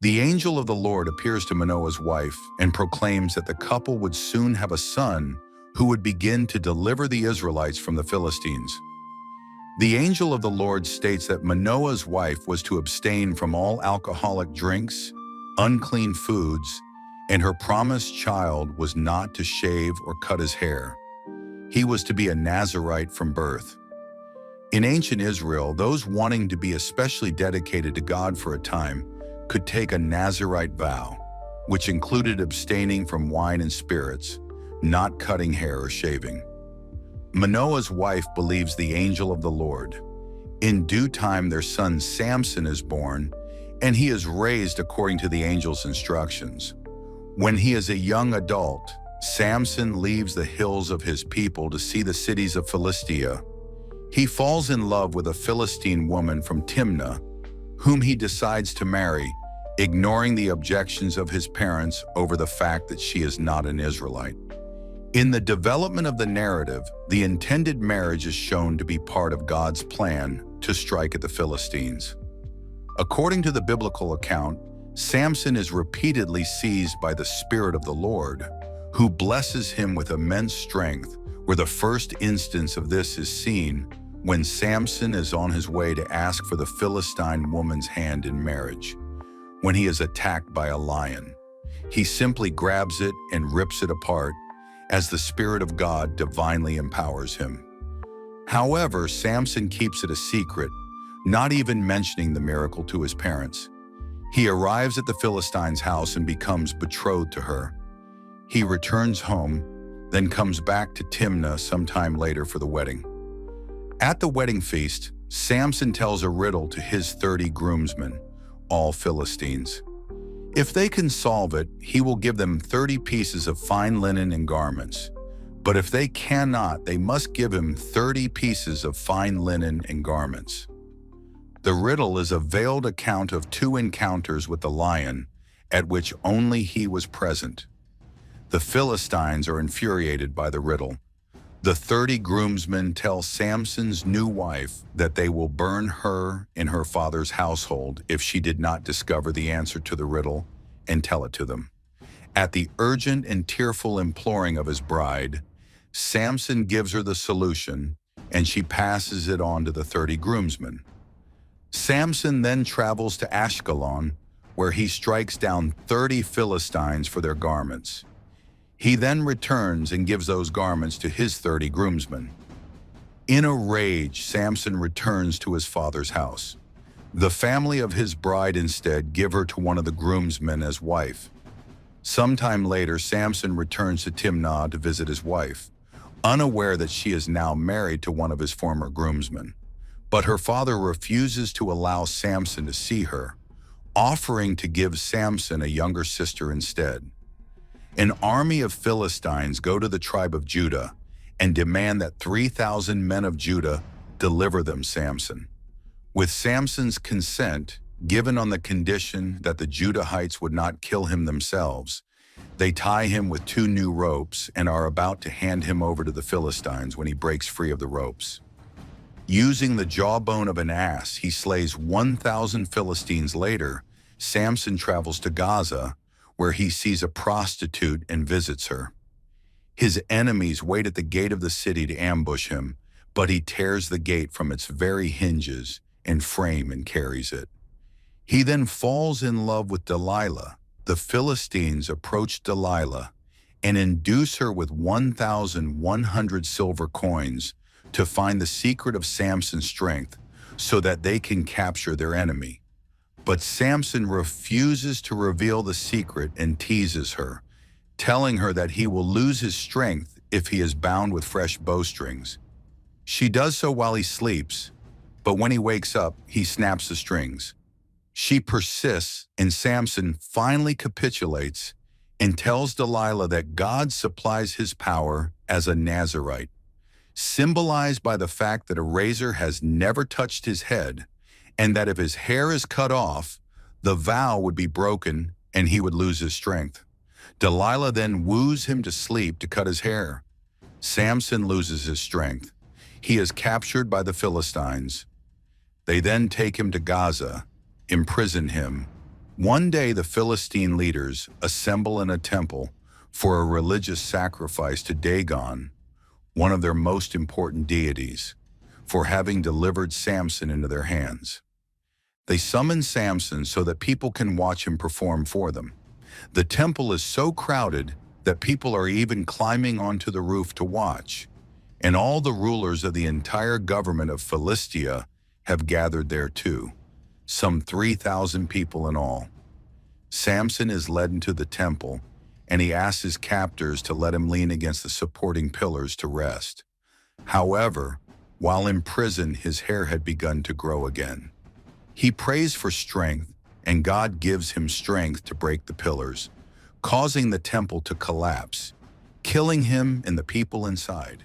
The angel of the Lord appears to Manoah's wife and proclaims that the couple would soon have a son who would begin to deliver the Israelites from the Philistines. The angel of the Lord states that Manoah's wife was to abstain from all alcoholic drinks, unclean foods, and her promised child was not to shave or cut his hair. He was to be a Nazirite from birth. In ancient Israel, those wanting to be especially dedicated to God for a time could take a Nazirite vow, which included abstaining from wine and spirits, not cutting hair or shaving. Manoah's wife believes the angel of the Lord. In due time, their son Samson is born, and he is raised according to the angel's instructions. When he is a young adult, Samson leaves the hills of his people to see the cities of Philistia. He falls in love with a Philistine woman from Timnah, whom he decides to marry, ignoring the objections of his parents over the fact that she is not an Israelite. In the development of the narrative, the intended marriage is shown to be part of God's plan to strike at the Philistines. According to the biblical account, Samson is repeatedly seized by the Spirit of the Lord, who blesses him with immense strength, where the first instance of this is seen when Samson is on his way to ask for the Philistine woman's hand in marriage. When he is attacked by a lion, he simply grabs it and rips it apart, as the Spirit of God divinely empowers him. However, Samson keeps it a secret, not even mentioning the miracle to his parents. He arrives at the Philistine's house and becomes betrothed to her. He returns home, then comes back to Timnah sometime later for the wedding. At the wedding feast, Samson tells a riddle to his 30 groomsmen, all Philistines. If they can solve it, he will give them 30 pieces of fine linen and garments. But if they cannot, they must give him 30 pieces of fine linen and garments. The riddle is a veiled account of 2 encounters with the lion, at which only he was present. The Philistines are infuriated by the riddle. The 30 groomsmen tell Samson's new wife that they will burn her in her father's household if she did not discover the answer to the riddle and tell it to them. At the urgent and tearful imploring of his bride, Samson gives her the solution, and she passes it on to the 30 groomsmen. Samson then travels to Ashkelon, where he strikes down 30 Philistines for their garments. He then returns and gives those garments to his 30 groomsmen. In a rage, Samson returns to his father's house. The family of his bride instead give her to one of the groomsmen as wife. Sometime later, Samson returns to Timnah to visit his wife, unaware that she is now married to one of his former groomsmen. But her father refuses to allow Samson to see her, offering to give Samson a younger sister instead. An army of Philistines go to the tribe of Judah and demand that 3,000 men of Judah deliver them Samson. With Samson's consent, given on the condition that the Judahites would not kill him themselves, they tie him with 2 new ropes and are about to hand him over to the Philistines when he breaks free of the ropes. Using the jawbone of an ass, he slays 1,000 Philistines. Later, Samson travels to Gaza, where he sees a prostitute and visits her. His enemies wait at the gate of the city to ambush him, but he tears the gate from its very hinges and frame and carries it. He then falls in love with Delilah. The Philistines approach Delilah and induce her with 1,100 silver coins to find the secret of Samson's strength so that they can capture their enemy. But Samson refuses to reveal the secret and teases her, telling her that he will lose his strength if he is bound with fresh bowstrings. She does so while he sleeps, but when he wakes up, he snaps the strings. She persists, and Samson finally capitulates and tells Delilah that God supplies his power as a Nazirite, symbolized by the fact that a razor has never touched his head, and that if his hair is cut off, the vow would be broken and he would lose his strength. Delilah then woos him to sleep to cut his hair. Samson loses his strength. He is captured by the Philistines. They then take him to Gaza, imprison him, One day the Philistine leaders assemble in a temple for a religious sacrifice to Dagon, one of their most important deities, for having delivered Samson into their hands. They summon Samson so that people can watch him perform for them. The temple is so crowded that people are even climbing onto the roof to watch, and all the rulers of the entire government of Philistia have gathered there too, some 3,000 people in all. Samson is led into the temple, and he asks his captors to let him lean against the supporting pillars to rest. However, while in prison, his hair had begun to grow again. He prays for strength, and God gives him strength to break the pillars, causing the temple to collapse, killing him and the people inside.